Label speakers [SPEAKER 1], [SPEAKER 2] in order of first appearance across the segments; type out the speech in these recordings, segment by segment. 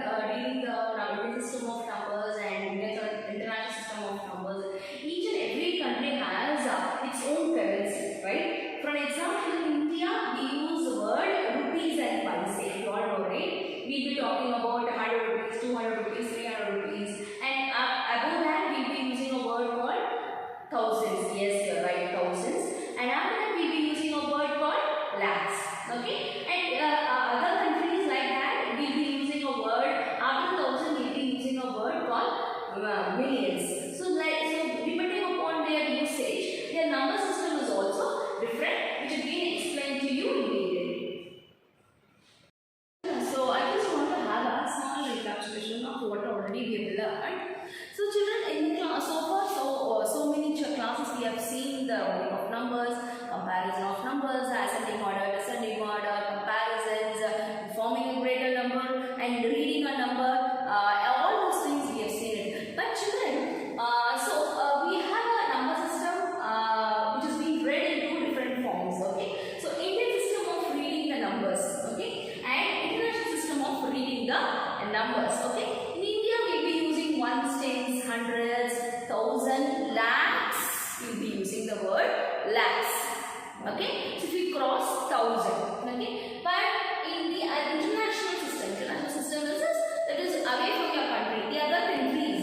[SPEAKER 1] dealing the Indian system of numbers and international system of numbers. Each and every country has its own currency, right? For an example, in India, we use the word rupees and paise. You all know, right? We'll be talking about 100 rupees, 200 rupees, 300 rupees, and above that, we'll be using a word called thousands. Yes, you're right, thousands. And after that, we'll be using a word called lakhs. Okay? And other countries like that, we'll be using a word, after thousand, we'll be using a word called millions. So depending upon their usage, their number system is also different, which has been explained to you in detail. So I just want to have a small recapitulation of what already we have learned. So children, in the class so far, so many classes we have seen the meaning of numbers, comparison of numbers, ascending order, descending order, comparisons, forming a greater number, and reading a number. All those things we have seen it. But children, we have a number system which is being read in two different forms. Okay, so Indian system of reading the numbers. Okay, and international system of reading the numbers. Okay, in India we will be using ones, tens, hundreds, thousand, lakhs. We will be using the word lakhs. Okay, so if we cross thousand. Okay, but in the international system is that is away from your country. The other countries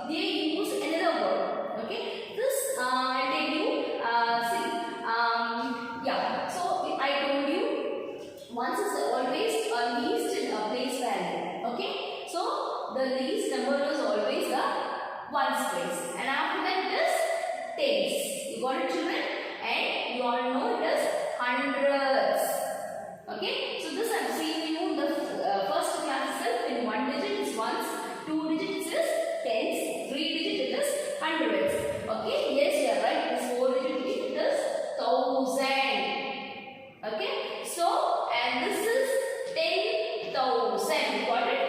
[SPEAKER 1] they use another word. Okay, this I tell you. Yeah. So I told you once is always a least in a place value. Okay, so the least number is always the ones place, and after that it is tens. You got it, children? And you all know it is hundreds. Okay, so this I have seen you in the first class itself. In one digit is ones, two digits is tens, three digit it is hundreds. Okay, yes, you are right. This four digit it is thousand. Okay, so and this is 10,000. You got it?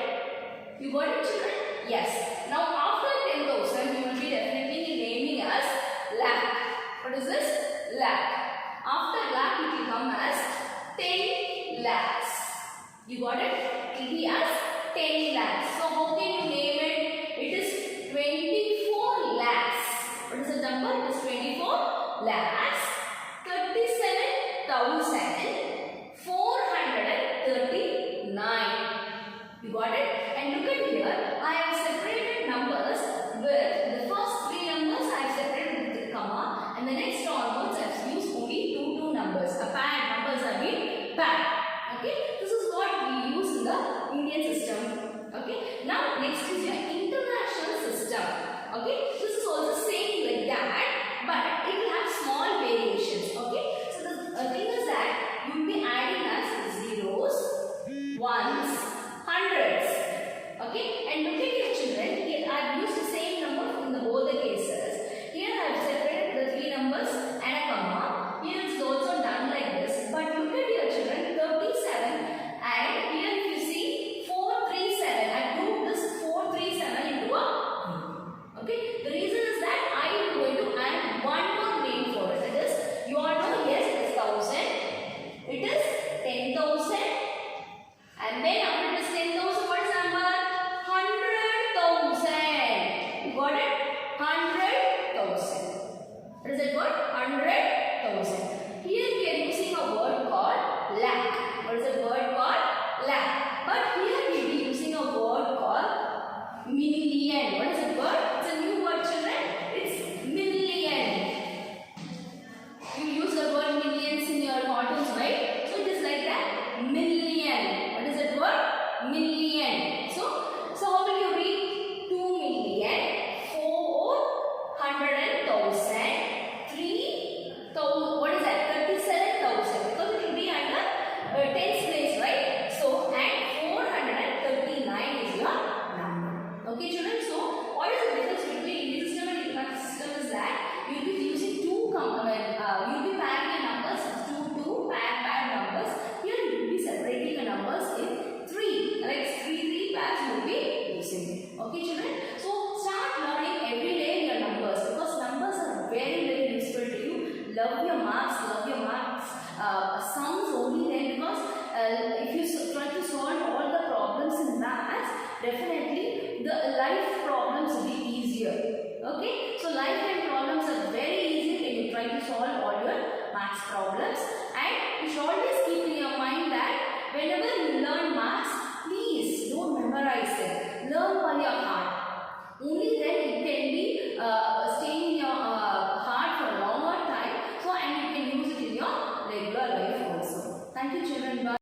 [SPEAKER 1] You got it, children? Yes. Now after 10,000, you will be definitely naming as lakh. What is this? Lakh. After lakh, it will come as 10 lakhs. You got it? It will be as 10 lakhs. So how can you name it? It is 24 lakhs. What is the number? It is 24 lakhs. 37,439. You got it? And look at here. I have separated numbers with the first three numbers I have separated with the comma, and the next onwards I have used only two numbers. A pair numbers have been paired. Okay, this is what we use in the Indian system. Okay, now next is your international system. Okay, this is also same like that, but it will have small variations. Okay, so the thing is that you will be adding as zeros, ones, hundreds. Okay, and look at your children. Here I have used the same number in both the cases. Here I have separated the three numbers and a comma. Here it is also done like this. But look at your children, 37, and here if you see 437. I grouped this 437 into a group. Okay, the reason is that I am going to add one more name for it. That is, you all know, yes, it is 1000. It is 10,000. And then after this 10,000, what is the number? 100,000. You got it? 100,000. What is that word? 100,000. Here we are using a word called lakh. What is the word called? Lakh. But here we will be using a word called million. What is the word? It's a new word, children. It's million. You use the word millions in your cartoons, right? So it is like that. Million. What is that word? Million. So how will you read? 2 million, 400,000, 3,000. What is that? 37,000. Because it will be under tens place, right? So and 439 is your number. Okay, children. So what is the difference between Indian system and international system is that you will be using two complement. You will be pairing your numbers two pair numbers. Here you will be separating the numbers in three, like three So life and problems are very easy when you try to solve all your maths problems, and you should always keep in your mind that